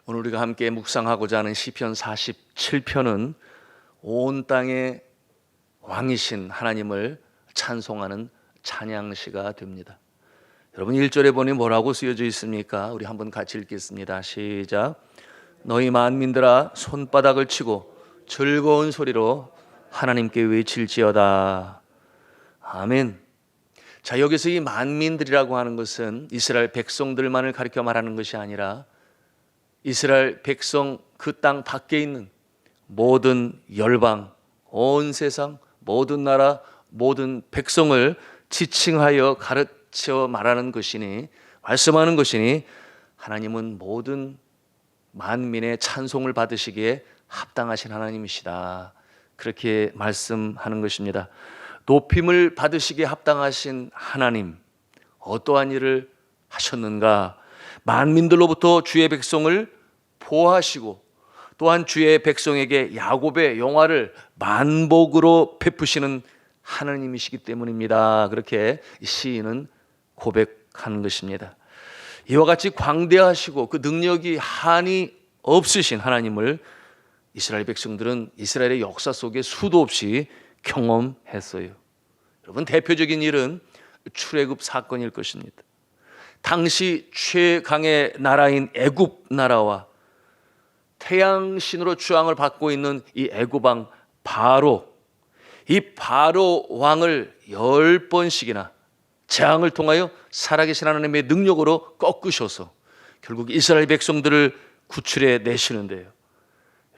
오늘 우리가 함께 묵상하고자 하는 시편 47편은 온 땅의 왕이신 하나님을 찬송하는 찬양시가 됩니다. 여러분 1절에 보니 뭐라고 쓰여져 있습니까? 우리 한번 같이 읽겠습니다. 시작. 너희 만민들아 손바닥을 치고 즐거운 소리로 하나님께 외칠지어다. 아멘. 자, 여기서 이 만민들이라고 하는 것은 이스라엘 백성들만을 가리켜 말하는 것이 아니라 이스라엘 백성 그 땅 밖에 있는 모든 열방, 온 세상, 모든 나라, 모든 백성을 지칭하여 가르쳐 말하는 것이니, 말씀하는 것이니 하나님은 모든 만민의 찬송을 받으시기에 합당하신 하나님이시다. 그렇게 말씀하는 것입니다. 높임을 받으시기에 합당하신 하나님, 어떠한 일을 하셨는가? 만민들로부터 주의 백성을 보호하시고 또한 주의 백성에게 야곱의 영화를 만복으로 베푸시는 하나님이시기 때문입니다. 그렇게 시인은 고백하는 것입니다. 이와 같이 광대하시고 그 능력이 한이 없으신 하나님을 이스라엘 백성들은 이스라엘의 역사 속에 수도 없이 경험했어요. 여러분, 대표적인 일은 출애굽 사건일 것입니다. 당시 최강의 나라인 애굽 나라와 태양신으로 주왕을 받고 있는 이 애굽 왕 바로, 이 바로 왕을 10번씩이나 재앙을 통하여 살아계신 하나님의 능력으로 꺾으셔서 결국 이스라엘 백성들을 구출해 내시는데요.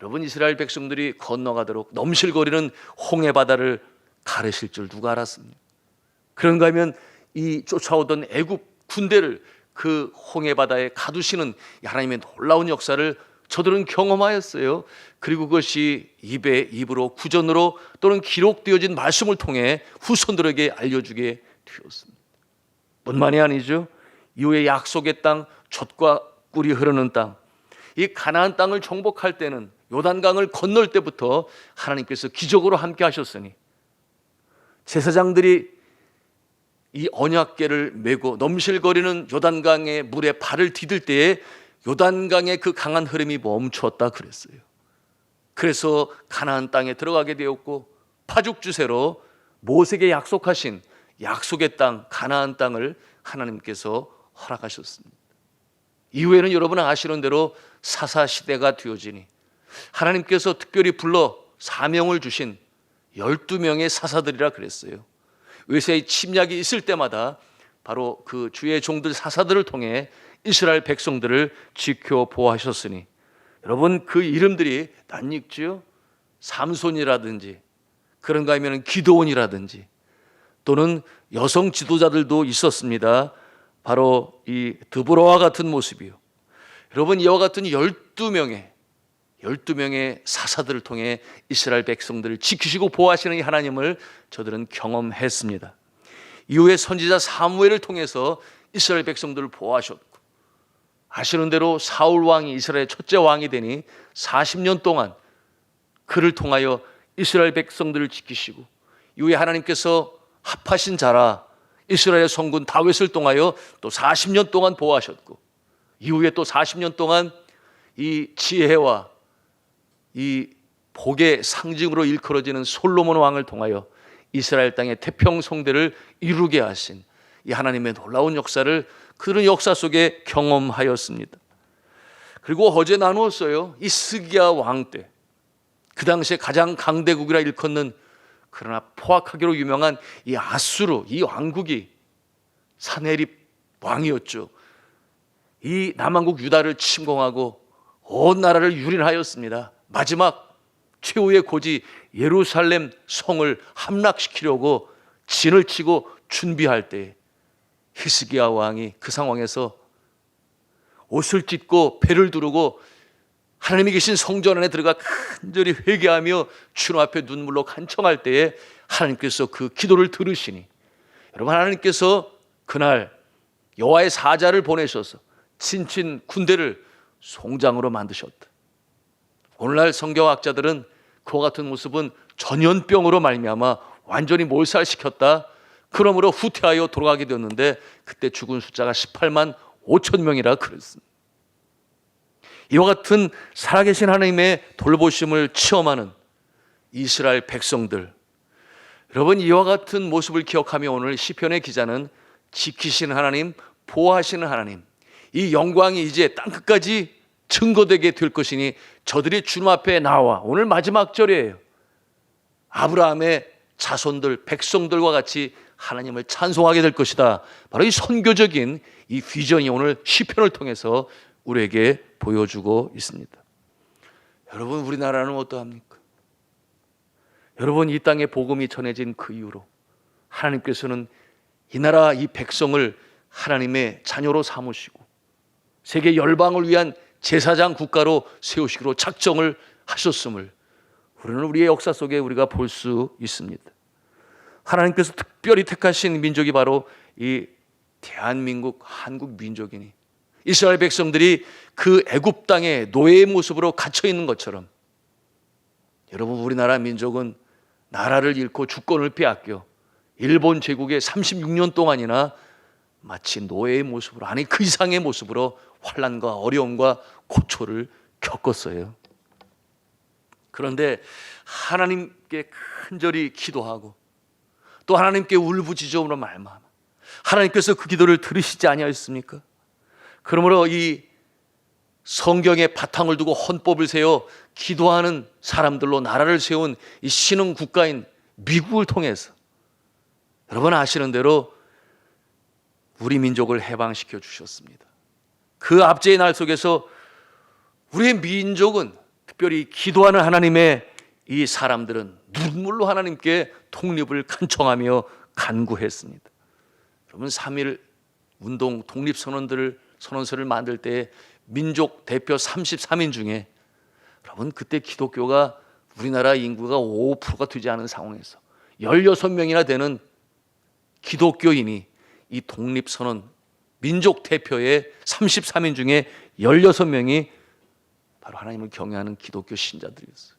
여러분, 이스라엘 백성들이 건너가도록 넘실거리는 홍해 바다를 가르실 줄 누가 알았습니까? 그런가 하면 이 쫓아오던 애굽 군대를 그 홍해 바다에 가두시는 하나님의 놀라운 역사를 저들은 경험하였어요. 그리고 그것이 입으로 구전으로 또는 기록되어진 말씀을 통해 후손들에게 알려주게 되었습니다. 뿐만이 아니죠. 이후에 약속의 땅, 젖과 꿀이 흐르는 땅, 이 가나안 땅을 정복할 때는 요단강을 건널 때부터 하나님께서 기적으로 함께 하셨으니 제사장들이 이 언약궤를 메고 넘실거리는 요단강의 물에 발을 디딜 때에 요단강의 그 강한 흐름이 멈추었다 그랬어요. 그래서 가나안 땅에 들어가게 되었고 파죽주세로 모세에게 약속하신 약속의 땅 가나안 땅을 하나님께서 허락하셨습니다. 이후에는 여러분 아시는 대로 사사시대가 되어지니 하나님께서 특별히 불러 사명을 주신 12명의 사사들이라 그랬어요. 외세의 침략이 있을 때마다 바로 그 주의 종들 사사들을 통해 이스라엘 백성들을 지켜 보호하셨으니 여러분 그 이름들이 낯익지요? 삼손이라든지 그런가 하면 기드온이라든지 또는 여성 지도자들도 있었습니다. 바로 이 드보라와 같은 모습이요. 여러분 이와 같은 12명의 사사들을 통해 이스라엘 백성들을 지키시고 보호하시는 이 하나님을 저들은 경험했습니다. 이후에 선지자 사무엘을 통해서 이스라엘 백성들을 보호하셨고 아시는 대로 사울 왕이 이스라엘의 첫째 왕이 되니 40년 동안 그를 통하여 이스라엘 백성들을 지키시고 이후에 하나님께서 합하신 자라 이스라엘의 성군 다윗을 통하여 또 40년 동안 보호하셨고 이후에 또 40년 동안 이 지혜와 이 복의 상징으로 일컬어지는 솔로몬 왕을 통하여 이스라엘 땅의 태평성대를 이루게 하신 이 하나님의 놀라운 역사를 그런 역사 속에 경험하였습니다. 그리고 어제 나누었어요. 이 스기야 왕 때 그 당시에 가장 강대국이라 일컫는 그러나 포악하기로 유명한 이 아수르 이 왕국이 사네립 왕이었죠. 이 남한국 유다를 침공하고 온 나라를 유린하였습니다. 마지막 최후의 고지 예루살렘 성을 함락시키려고 진을 치고 준비할 때 히스기야 왕이 그 상황에서 옷을 찢고 배를 두르고 하나님이 계신 성전 안에 들어가 간절히 회개하며 주님 앞에 눈물로 간청할 때에 하나님께서 그 기도를 들으시니 여러분 하나님께서 그날 여호와의 사자를 보내셔서 친친 군대를 송장으로 만드셨다. 오늘날 성경학자들은 그와 같은 모습은 전염병으로 말미암아 완전히 몰살시켰다. 그러므로 후퇴하여 돌아가게 되었는데 그때 죽은 숫자가 18만 5천 명이라 그랬습니다. 이와 같은 살아계신 하나님의 돌보심을 체험하는 이스라엘 백성들, 여러분 이와 같은 모습을 기억하며 오늘 시편의 기자는 지키시는 하나님, 보호하시는 하나님, 이 영광이 이제 땅끝까지 증거되게 될 것이니 저들이 주님 앞에 나와, 오늘 마지막 절이에요, 아브라함의 자손들, 백성들과 같이 하나님을 찬송하게 될 것이다. 바로 이 선교적인 이 비전이 오늘 시편을 통해서 우리에게 보여주고 있습니다. 여러분, 우리나라는 어떠합니까? 여러분, 이 땅에 복음이 전해진 그 이후로 하나님께서는 이 나라, 이 백성을 하나님의 자녀로 삼으시고 세계 열방을 위한 제사장 국가로 세우시기로 작정을 하셨음을 우리는 우리의 역사 속에 우리가 볼 수 있습니다. 하나님께서 특별히 택하신 민족이 바로 이 대한민국, 한국 민족이니 이스라엘 백성들이 그 애굽 땅의 노예의 모습으로 갇혀 있는 것처럼 여러분, 우리나라 민족은 나라를 잃고 주권을 빼앗겨 일본 제국의 36년 동안이나 마치 노예의 모습으로, 아니 그 이상의 모습으로 환난과 어려움과 고초를 겪었어요. 그런데 하나님께 간절히 기도하고 또 하나님께 울부짖음으로 말미암아 하나님께서 그 기도를 들으시지 아니하였습니까? 그러므로 이 성경의 바탕을 두고 헌법을 세워 기도하는 사람들로 나라를 세운 이 신흥 국가인 미국을 통해서 여러분 아시는 대로 우리 민족을 해방시켜 주셨습니다. 그 압제의 날 속에서 우리의 민족은, 특별히 기도하는 하나님의 이 사람들은 눈물로 하나님께 독립을 간청하며 간구했습니다. 여러분, 3.1 운동 독립선언서를 만들 때 민족 대표 33인 중에 여러분 그때 기독교가 우리나라 인구가 5%가 되지 않은 상황에서 16명이나 되는 기독교인이 이 독립선언 민족 대표의 33인 중에 16명이 바로 하나님을 경외하는 기독교 신자들이었어요.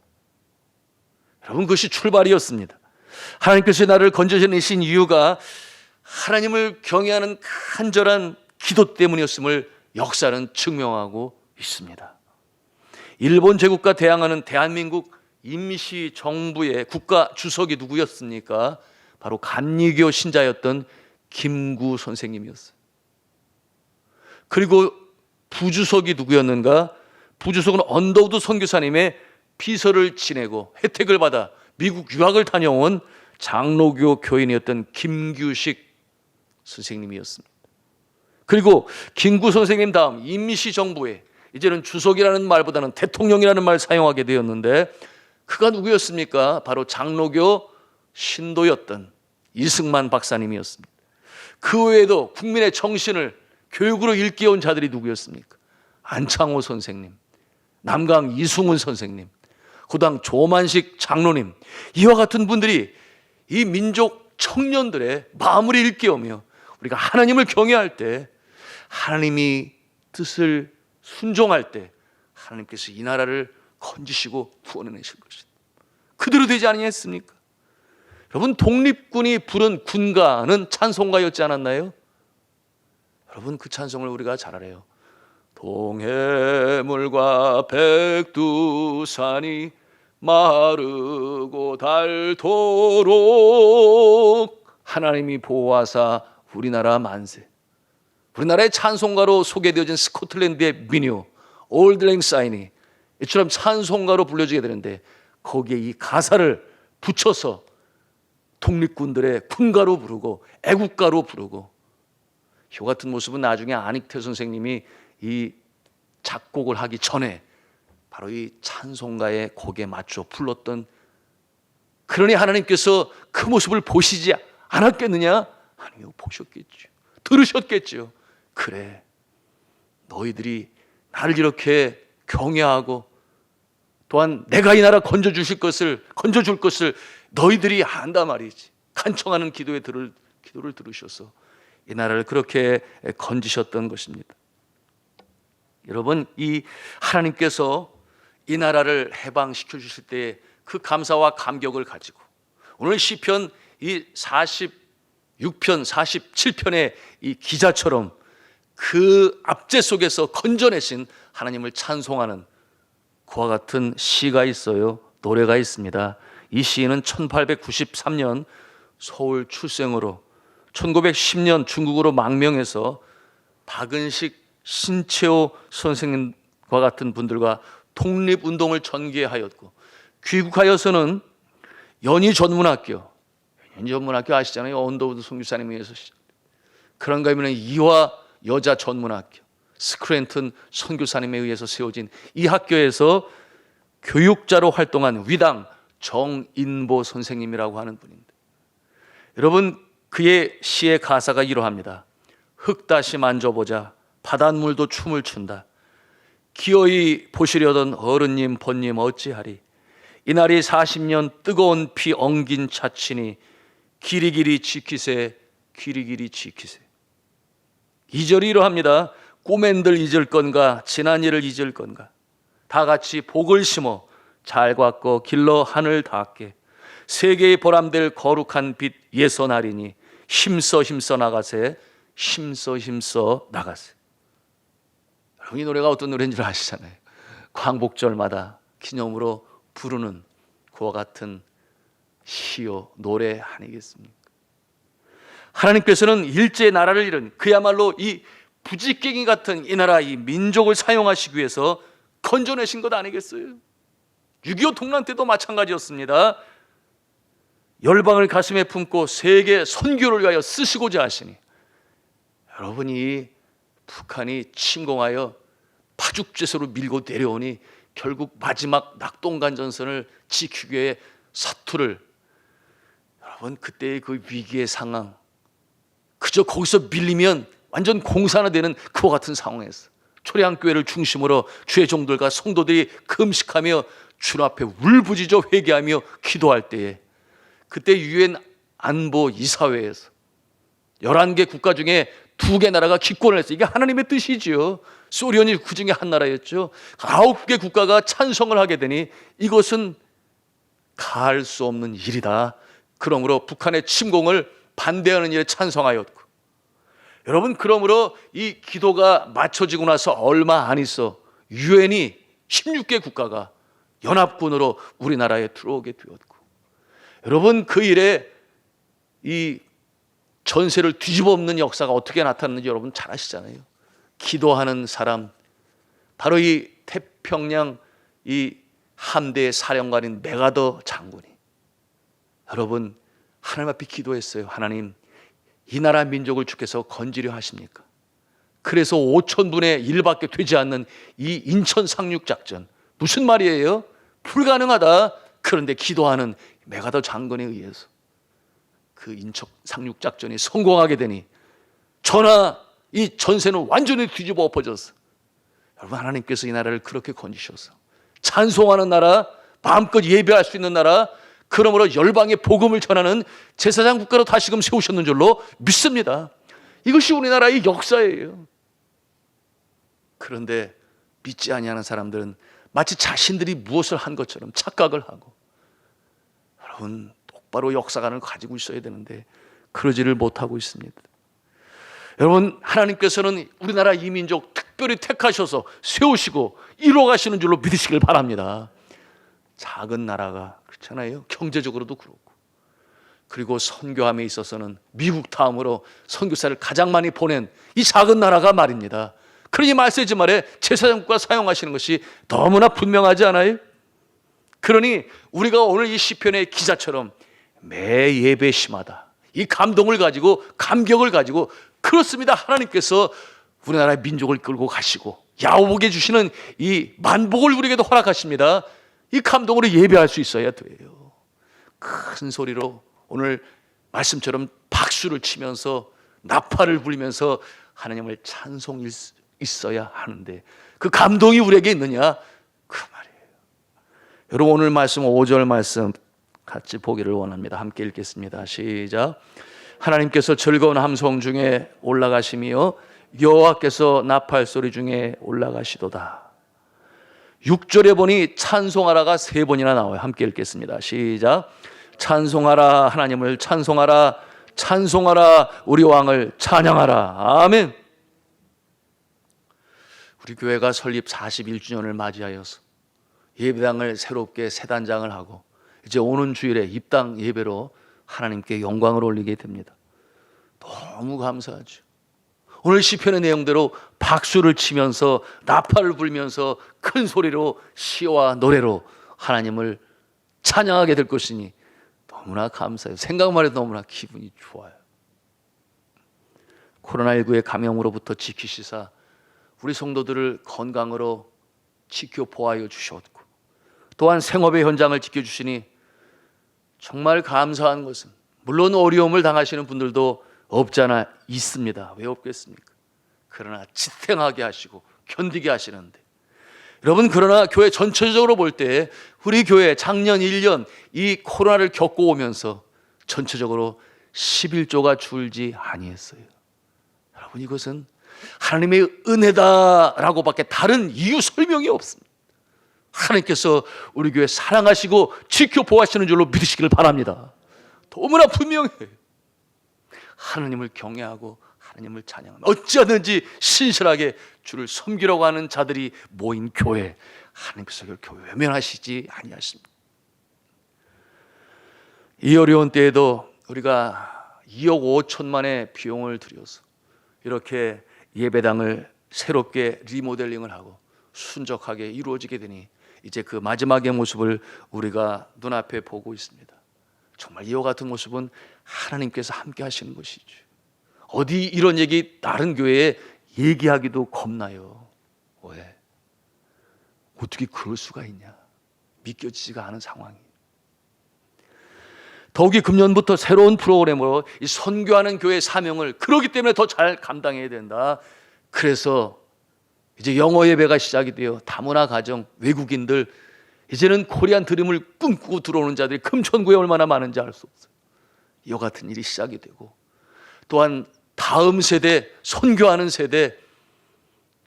여러분, 그것이 출발이었습니다. 하나님께서 나를 건져내신 이유가 하나님을 경외하는 간절한 기도 때문이었음을 역사는 증명하고 있습니다. 일본 제국과 대항하는 대한민국 임시 정부의 국가 주석이 누구였습니까? 바로 감리교 신자였던 김구 선생님이었어요. 그리고 부주석이 누구였는가? 부주석은 언더우드 선교사님의 비서를 지내고 혜택을 받아 미국 유학을 다녀온 장로교 교인이었던 김규식 선생님이었습니다. 그리고 김구 선생님 다음 임시 정부에 이제는 주석이라는 말보다는 대통령이라는 말 사용하게 되었는데 그가 누구였습니까? 바로 장로교 신도였던 이승만 박사님이었습니다. 그 외에도 국민의 정신을 교육으로 일깨운 자들이 누구였습니까? 안창호 선생님, 남강 이승훈 선생님, 고당 조만식 장로님, 이와 같은 분들이 이 민족 청년들의 마음을 일깨우며 우리가 하나님을 경외할 때, 하나님이 뜻을 순종할 때 하나님께서 이 나라를 건지시고 구원해내실 것이다. 그대로 되지 아니했습니까? 여러분, 독립군이 부른 군가는 찬송가였지 않았나요? 여러분, 그 찬송을 우리가 잘 알아요. 동해물과 백두산이 마르고 닳도록 하나님이 보호하사 우리나라 만세. 우리나라의 찬송가로 소개되어진 스코틀랜드의 민요 올드 랭사인이 이처럼 찬송가로 불려지게 되는데 거기에 이 가사를 붙여서 독립군들의 군가로 부르고 애국가로 부르고, 이 같은 모습은 나중에 안익태 선생님이 이 작곡을 하기 전에 바로 이 찬송가의 곡에 맞춰 불렀던, 그러니 하나님께서 그 모습을 보시지 않았겠느냐? 아니요, 보셨겠죠. 들으셨겠죠. 그래, 너희들이 나를 이렇게 경외하고 또한 내가 이 나라 건져줄 것을 너희들이 안다 말이지. 간청하는 기도를 들으셔서 이 나라를 그렇게 건지셨던 것입니다. 여러분, 이 하나님께서 이 나라를 해방시켜 주실 때 그 감사와 감격을 가지고 오늘 시편 이 46편, 47편의 이 기자처럼 그 압제 속에서 건져내신 하나님을 찬송하는 그와 같은 시가 있어요. 노래가 있습니다. 이 시인은 1893년 서울 출생으로 1910년 중국으로 망명해서 박은식, 신채호 선생님과 같은 분들과 독립운동을 전개하였고, 귀국하여서는 연희전문학교 아시잖아요. 언더우드 선교사님에 의해서 그런가 하면 이화 여자 전문학교, 스크랜튼 선교사님에 의해서 세워진 이 학교에서 교육자로 활동한 위당 정인보 선생님이라고 하는 분인데, 여러분 그의 시의 가사가 이러합니다. 흙 다시 만져보자, 바닷물도 춤을 춘다. 기어이 보시려던 어른님 번님 어찌하리. 이날이 40년 뜨거운 피 엉긴 차치니 기리기리 지키세, 기리기리 지키세. 2절이 이러합니다. 꼬맨들 잊을 건가, 지난 일을 잊을 건가. 다 같이 복을 심어 잘 걷고 길러 하늘 닿게. 세계의 보람될 거룩한 빛 예선하리니 힘써 힘써 나가세, 힘써 나가세. 여러분 이 노래가 어떤 노래인 줄 아시잖아요. 광복절마다 기념으로 부르는 그와 같은 시요 노래 아니겠습니까? 하나님께서는 일제의 나라를 잃은 그야말로 이 부지깽이 같은 이 나라, 이 민족을 사용하시기 위해서 건져내신 것 아니겠어요? 6.25 동란 때도 마찬가지였습니다. 열방을 가슴에 품고 세계 선교를 위하여 쓰시고자 하시니, 여러분이 북한이 침공하여 파죽제소로 밀고 내려오니 결국 마지막 낙동강전선을 지키기 위해 사투를, 여러분 그때의 그 위기의 상황, 그저 거기서 밀리면 완전 공산화되는 그와 같은 상황에서 초량교회를 중심으로 주의 종들과 성도들이 금식하며 주 앞에 울부짖어 회개하며 기도할 때에, 그때 유엔 안보 이사회에서 11개 국가 중에 2개 나라가 기권을 했어요. 이게 하나님의 뜻이지요. 소련이 그 중에 한 나라였죠. 9개 국가가 찬성을 하게 되니 이것은 가할 수 없는 일이다. 그러므로 북한의 침공을 반대하는 일에 찬성하였고, 여러분 그러므로 이 기도가 맞춰지고 나서 얼마 안 있어 유엔이 16개 국가가 연합군으로 우리나라에 들어오게 되었고, 여러분 그 일에 이 전세를 뒤집어 엎는 역사가 어떻게 나타났는지 여러분 잘 아시잖아요. 기도하는 사람, 바로 이 태평양 이 함대의 사령관인 메가더 장군이, 여러분 하나님 앞에 기도했어요. 하나님, 이 나라 민족을 주께서 건지려 하십니까? 그래서 5,000분의 1밖에 되지 않는 이 인천 상륙작전, 무슨 말이에요? 불가능하다. 그런데 기도하는 메가더 장군에 의해서 그 인천 상륙작전이 성공하게 되니 전하 이 전세는 완전히 뒤집어 엎어졌어. 여러분 하나님께서 이 나라를 그렇게 건지셔서 찬송하는 나라, 마음껏 예배할 수 있는 나라, 그러므로 열방의 복음을 전하는 제사장 국가로 다시금 세우셨는 줄로 믿습니다. 이것이 우리나라의 역사예요. 그런데 믿지 아니하는 사람들은 마치 자신들이 무엇을 한 것처럼 착각을 하고, 여러분 똑바로 역사관을 가지고 있어야 되는데 그러지를 못하고 있습니다. 여러분 하나님께서는 우리나라 이민족 특별히 택하셔서 세우시고 이루어가시는 줄로 믿으시길 바랍니다. 작은 나라가 그렇잖아요. 경제적으로도 그렇고, 그리고 선교함에 있어서는 미국 다음으로 선교사를 가장 많이 보낸 이 작은 나라가 말입니다. 그러니 말세지 말에 제사장국가 사용하시는 것이 너무나 분명하지 않아요? 그러니 우리가 오늘 이 시편의 기자처럼 매 예배심하다, 이 감동을 가지고 감격을 가지고, 그렇습니다. 하나님께서 우리나라의 민족을 끌고 가시고 야곱에게 주시는 이 만복을 우리에게도 허락하십니다. 이 감동으로 예배할 수 있어야 돼요. 큰 소리로 오늘 말씀처럼 박수를 치면서 나팔을 불면서 하나님을 찬송할 수 있어야 하는데 그 감동이 우리에게 있느냐, 그 말이에요. 여러분 오늘 말씀 5절 말씀 같이 보기를 원합니다. 함께 읽겠습니다. 시작. 하나님께서 즐거운 함성 중에 올라가시며 여호와께서 나팔 소리 중에 올라가시도다. 6절에 보니 찬송하라가 3번이나 나와요. 함께 읽겠습니다. 시작. 찬송하라. 하나님을 찬송하라. 찬송하라. 우리 왕을 찬양하라. 아멘. 우리 교회가 설립 41주년을 맞이하여서 예배당을 새롭게 새 단장을 하고 이제 오는 주일에 입당 예배로 하나님께 영광을 올리게 됩니다. 너무 감사하죠. 오늘 시편의 내용대로 박수를 치면서 나팔을 불면서 큰 소리로 시와 노래로 하나님을 찬양하게 될 것이니 너무나 감사해요. 생각만 해도 너무나 기분이 좋아요. 코로나19의 감염으로부터 지키시사 우리 성도들을 건강으로 지켜 보호하여 주셨고 또한 생업의 현장을 지켜주시니 정말 감사한 것은 물론 어려움을 당하시는 분들도 없잖아 있습니다. 왜 없겠습니까? 그러나 지탱하게 하시고 견디게 하시는데 여러분, 그러나 교회 전체적으로 볼 때 우리 교회 작년 1년 이 코로나를 겪고 오면서 전체적으로 11조가 줄지 아니했어요. 여러분, 이것은 하나님의 은혜다라고 밖에 다른 이유 설명이 없습니다. 하나님께서 우리 교회 사랑하시고 지켜 보호하시는 줄로 믿으시길 바랍니다. 너무나 분명해요. 하나님을 경외하고 하나님을 찬양하며 어찌하든지 신실하게 주를 섬기려고 하는 자들이 모인 교회, 하나님께서 교회 외면하시지 아니하십니다. 이 어려운 때에도 우리가 2억 5천만의 비용을 들여서 이렇게 예배당을 새롭게 리모델링을 하고 순적하게 이루어지게 되니 이제 그 마지막의 모습을 우리가 눈앞에 보고 있습니다. 정말 이와 같은 모습은 하나님께서 함께 하시는 것이죠. 어디 이런 얘기 다른 교회에 얘기하기도 겁나요. 왜? 어떻게 그럴 수가 있냐? 믿겨지지가 않은 상황이에요. 더욱이 금년부터 새로운 프로그램으로 이 선교하는 교회의 사명을 그러기 때문에 더 잘 감당해야 된다. 그래서 이제 영어 예배가 시작이 돼요. 다문화 가정, 외국인들, 이제는 코리안 드림을 꿈꾸고 들어오는 자들이 금천구에 얼마나 많은지 알 수 없어요. 이와 같은 일이 시작이 되고 또한 다음 세대, 선교하는 세대,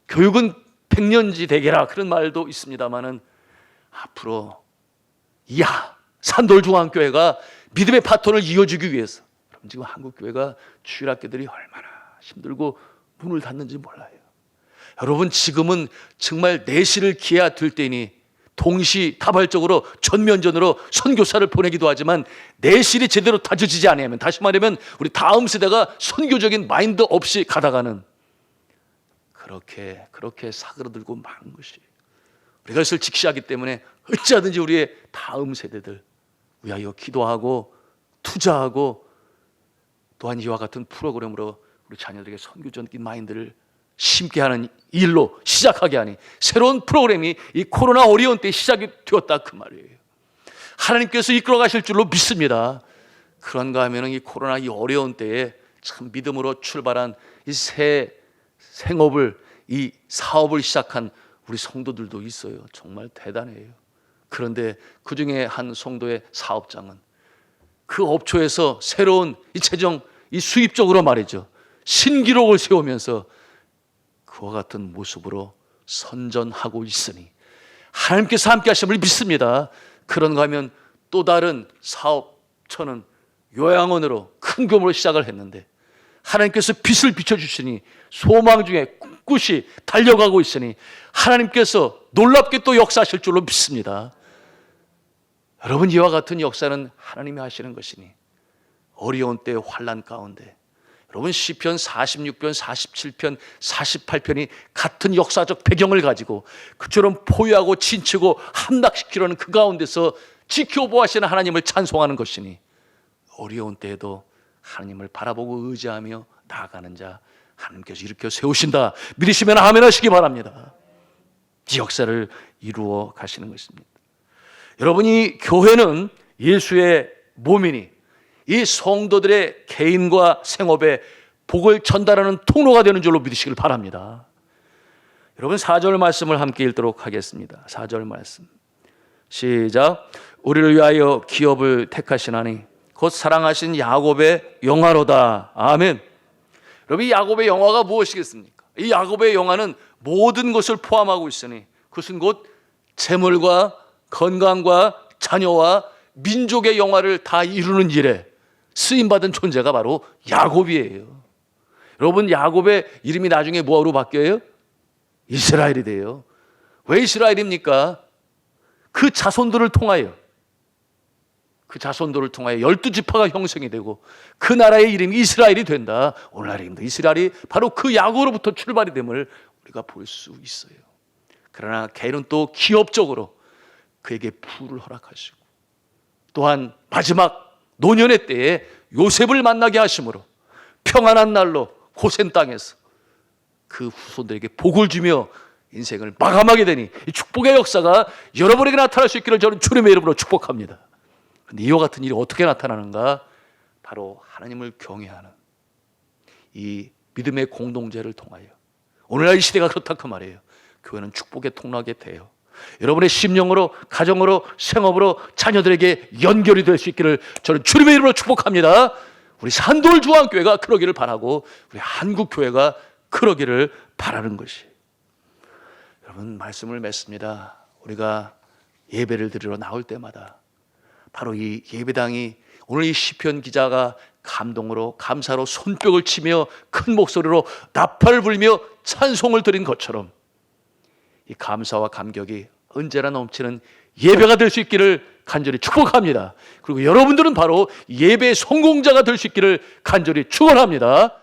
교육은 백년지 대계라 그런 말도 있습니다마는 앞으로 산돌중앙교회가 믿음의 바톤을 이어주기 위해서 그럼 지금 한국교회가 주일학교들이 얼마나 힘들고 문을 닫는지 몰라요. 여러분, 지금은 정말 내실을 기해야 될 때니 동시다발적으로 전면전으로 선교사를 보내기도 하지만 내실이 제대로 다져지지 않으면, 다시 말하면 우리 다음 세대가 선교적인 마인드 없이 가다가는 그렇게 사그러들고 마는 것이, 우리가 이것을 지키셔야 하기 때문에 어찌하든지 우리의 다음 세대들 위하여 기도하고 투자하고 또한 이와 같은 프로그램으로 우리 자녀들에게 선교적인 마인드를 심게 하는 일로 시작하게 하니 새로운 프로그램이 이 코로나 어려운 때 시작이 되었다 그 말이에요. 하나님께서 이끌어 가실 줄로 믿습니다. 그런가 하면 이 코로나 이 어려운 때에 참 믿음으로 출발한 이 새 생업을, 이 사업을 시작한 우리 성도들도 있어요. 정말 대단해요. 그런데 그 중에 한 성도의 사업장은 그 업초에서 새로운 이 재정, 이 수입적으로 말이죠, 신기록을 세우면서 그와 같은 모습으로 선전하고 있으니 하나님께서 함께 하심을 믿습니다. 그런가 하면 또 다른 사업처는 요양원으로 큰 규모로 시작을 했는데 하나님께서 빛을 비춰주시니 소망 중에 꿋꿋이 달려가고 있으니 하나님께서 놀랍게 또 역사하실 줄로 믿습니다. 여러분, 이와 같은 역사는 하나님이 하시는 것이니 어려운 때의 환난 가운데 여러분, 시편 46편, 47편, 48편이 같은 역사적 배경을 가지고 그처럼 포위하고 진치고 함락시키려는 그 가운데서 지켜보시는 하나님을 찬송하는 것이니 어려운 때에도 하나님을 바라보고 의지하며 나아가는 자 하나님께서 일으켜 세우신다 믿으시면 아멘 하시기 바랍니다. 이 역사를 이루어 가시는 것입니다. 여러분, 이 교회는 예수의 몸이니 이 성도들의 개인과 생업에 복을 전달하는 통로가 되는 줄로 믿으시길 바랍니다. 여러분, 4절 말씀을 함께 읽도록 하겠습니다. 4절 말씀 시작. 우리를 위하여 기업을 택하시나니 곧 사랑하신 야곱의 영화로다. 아멘. 여러분, 이 야곱의 영화가 무엇이겠습니까? 이 야곱의 영화는 모든 것을 포함하고 있으니 그것은 곧 재물과 건강과 자녀와 민족의 영화를 다 이루는 일에 쓰임받은 존재가 바로 야곱이에요. 여러분, 야곱의 이름이 나중에 뭐로 바뀌어요? 이스라엘이 돼요. 왜 이스라엘입니까? 그 자손들을 통하여 12지파가 형성이 되고 그 나라의 이름이 이스라엘이 된다. 오늘날의 이름도 이스라엘이 바로 그 야곱으로부터 출발이 됨을 우리가 볼 수 있어요. 그러나 개는 또 기업적으로 그에게 부를 허락하시고 또한 마지막 노년의 때에 요셉을 만나게 하심으로 평안한 날로 고센 땅에서 그 후손들에게 복을 주며 인생을 마감하게 되니 이 축복의 역사가 여러분에게 나타날 수 있기를 저는 주님의 이름으로 축복합니다. 그런데 이와 같은 일이 어떻게 나타나는가? 바로 하나님을 경외하는 이 믿음의 공동체를 통하여. 오늘날 이 시대가 그렇다 그 말이에요. 교회는 축복의 통로가 돼요. 여러분의 심령으로, 가정으로, 생업으로 자녀들에게 연결이 될 수 있기를 저는 주님의 이름으로 축복합니다. 우리 산돌 중앙교회가 그러기를 바라고 우리 한국교회가 그러기를 바라는 것이. 여러분, 말씀을 맺습니다. 우리가 예배를 드리러 나올 때마다 바로 이 예배당이 오늘 이 시편 기자가 감동으로 감사로 손뼉을 치며 큰 목소리로 나팔을 불며 찬송을 드린 것처럼 이 감사와 감격이 언제나 넘치는 예배가 될 수 있기를 간절히 축복합니다. 그리고 여러분들은 바로 예배의 성공자가 될 수 있기를 간절히 축원합니다.